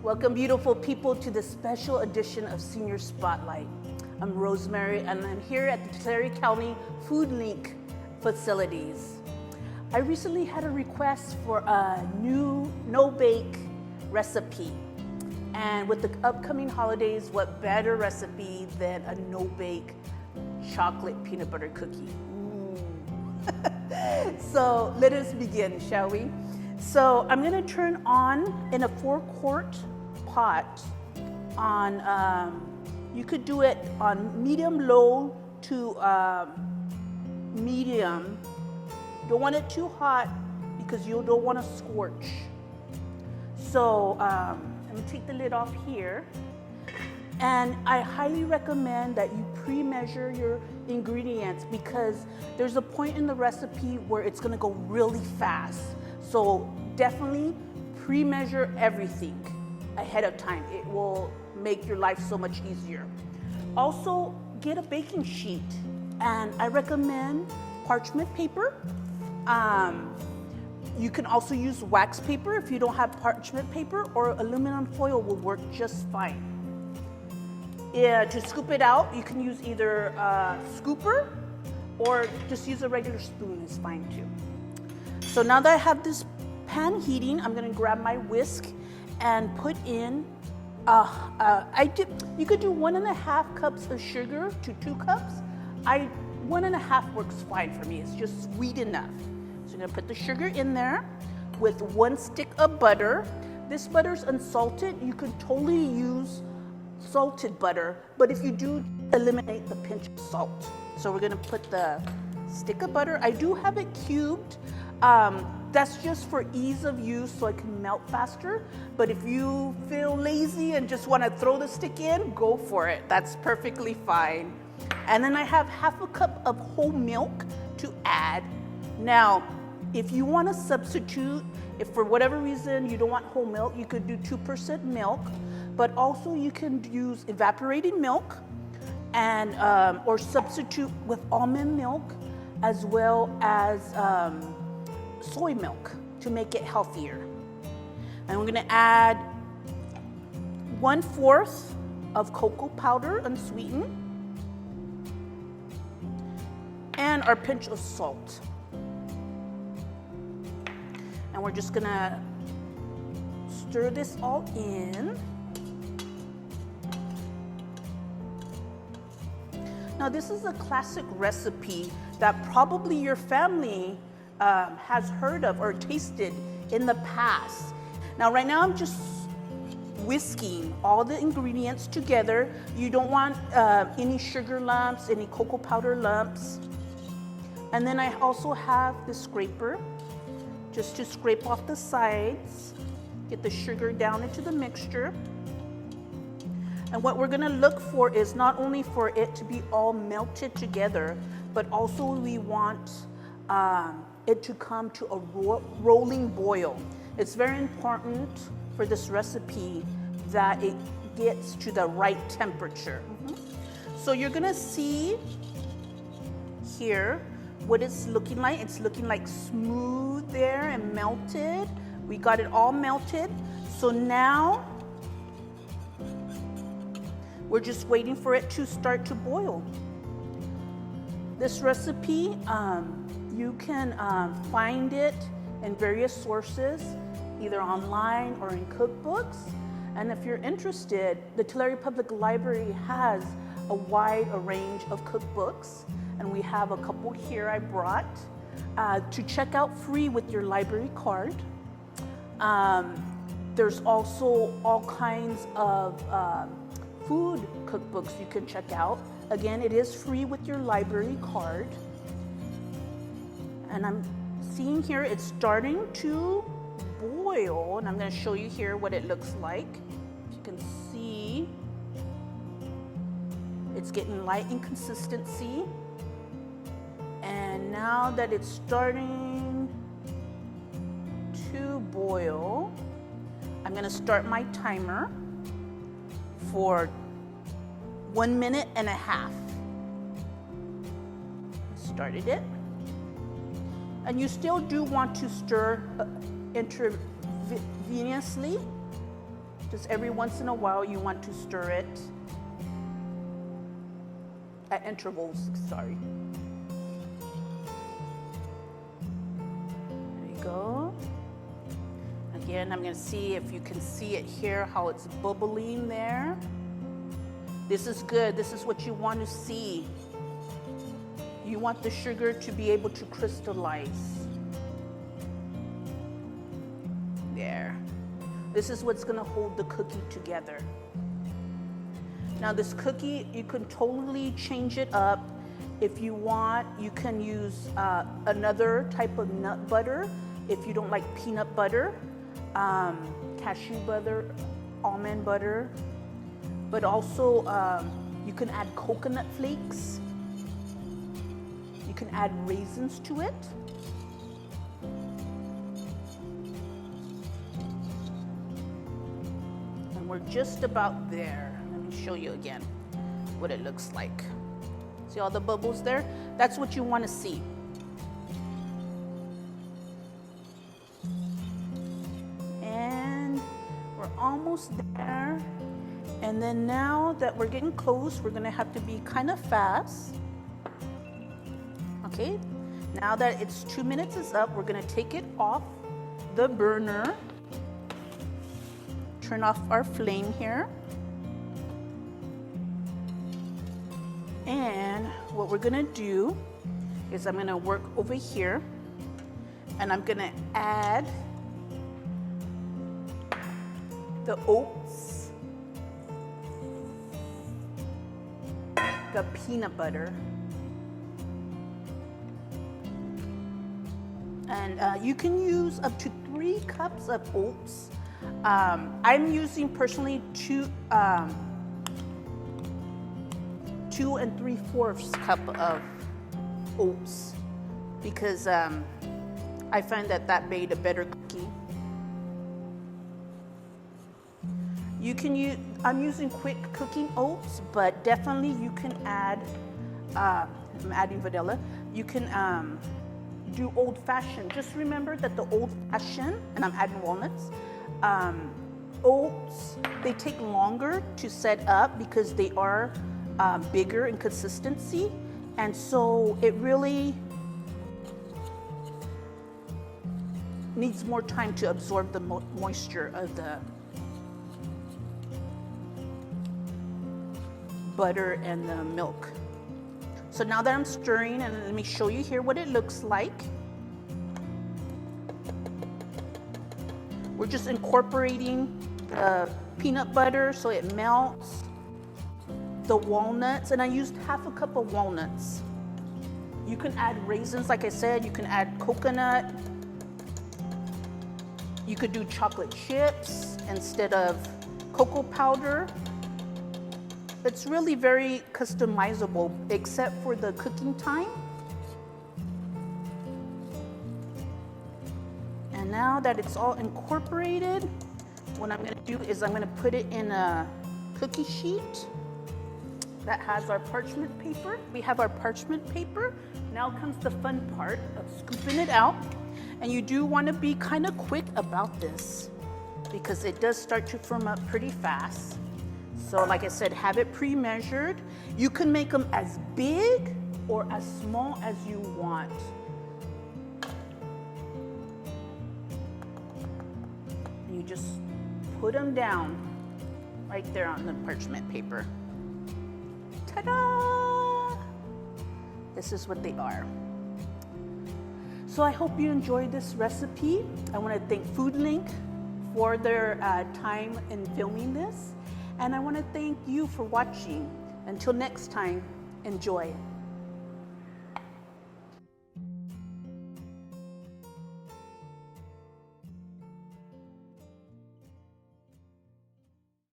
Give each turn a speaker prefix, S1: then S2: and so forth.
S1: Welcome, beautiful people, to the special edition of Senior Spotlight. I'm Rosemary, and I'm here at the Tulare County Food Link facilities. I recently had a request for a new no-bake recipe. And with the upcoming holidays, what better recipe than a no-bake chocolate peanut butter cookie? So let us begin, shall we? So I'm gonna turn on in a 4-quart pot on, you could do it on medium-low to medium. Don't want it too hot because you don't want to scorch. So I'm gonna take the lid off here. And I highly recommend that you pre-measure your ingredients because there's a point in the recipe where it's gonna go really fast. So definitely pre-measure everything ahead of time. It will make your life so much easier. Also, get a baking sheet, and I recommend parchment paper. You can also use wax paper if you don't have parchment paper, or aluminum foil will work just fine. Yeah, to scoop it out, you can use either a scooper or just use a regular spoon is fine too. So now that I have this pan heating, I'm gonna grab my whisk and put in, you could do 1.5 cups of sugar to 2 cups. 1.5 works fine for me, it's just sweet enough. So I'm gonna put the sugar in there with 1 stick of butter. This butter's unsalted, you could totally use salted butter, but if you do, eliminate the pinch of salt. So we're gonna put the stick of butter. I do have it cubed. That's just for ease of use so it can melt faster. But if you feel lazy and just wanna throw the stick in, go for it. That's perfectly fine. And then I have 1/2 cup of whole milk to add. Now, if you wanna substitute, if for whatever reason you don't want whole milk, you could do 2% milk, but also you can use evaporated milk and or substitute with almond milk as well as soy milk to make it healthier. And we're gonna add 1/4 of cocoa powder, unsweetened, and our pinch of salt. And we're just gonna stir this all in. Now this is a classic recipe that probably your family has heard of or tasted in the past. Now right now I'm just whisking all the ingredients together. You don't want any sugar lumps, any cocoa powder lumps. And then I also have the scraper just to scrape off the sides, get the sugar down into the mixture. And what we're gonna look for is not only for it to be all melted together, but also we want it to come to a rolling boil. It's very important for this recipe that it gets to the right temperature. So you're gonna see here what it's looking like. It's looking like smooth there and melted. We got it all melted. So now we're just waiting for it to start to boil. This recipe, you can find it in various sources, either online or in cookbooks. And if you're interested, the Tulare Public Library has a wide range of cookbooks, and we have a couple here I brought to check out free with your library card. There's also all kinds of food cookbooks you can check out. Again, it is free with your library card. And I'm seeing here it's starting to boil, and I'm gonna show you here what it looks like. You can see it's getting light in consistency. And now that it's starting to boil, I'm gonna start my timer for 1.5 minutes. Started it. And you still do want to stir intravenously Just every once in a while you want to stir it at intervals, sorry. There you go. Again, I'm going to see if you can see it here, how it's bubbling there. This is good. This is what you want to see. You want the sugar to be able to crystallize. There. This is what's going to hold the cookie together. Now this cookie, you can totally change it up. If you want, you can use another type of nut butter. If you don't like peanut butter, cashew butter, almond butter, but also you can add coconut flakes. You can add raisins to it. And we're just about there. Let me show you again what it looks like. See all the bubbles there? That's what you want to see. And we're almost there. And then now that we're getting close, we're gonna have to be kind of fast. Okay, now that it's 2 minutes is up, we're gonna take it off the burner. Turn off our flame here. And what we're gonna do is I'm gonna work over here and I'm gonna add the oats, the peanut butter, and you can use up to 3 cups of oats. I'm using personally 2 3/4 cup of oats because I find that made a better cookie. You can use, I'm using quick cooking oats, but definitely you can add, I'm adding vanilla, you can do old fashioned. Just remember that the old fashioned, and I'm adding walnuts, oats, they take longer to set up because they are bigger in consistency, and so it really needs more time to absorb the moisture of the butter and the milk. So now that I'm stirring, and let me show you here what it looks like. We're just incorporating the peanut butter so it melts, the walnuts, and I used 1/2 cup of walnuts. You can add raisins, like I said, you can add coconut. You could do chocolate chips instead of cocoa powder. It's really very customizable, except for the cooking time. And now that it's all incorporated, what I'm gonna do is I'm gonna put it in a cookie sheet that has our parchment paper. We have our parchment paper. Now comes the fun part of scooping it out. And you do want to be kind of quick about this because it does start to firm up pretty fast. So like I said, have it pre-measured. You can make them as big or as small as you want. And you just put them down right there on the parchment paper. Ta-da! This is what they are. So I hope you enjoyed this recipe. I want to thank FoodLink for their time in filming this. And I want to thank you for watching. Until next time, enjoy.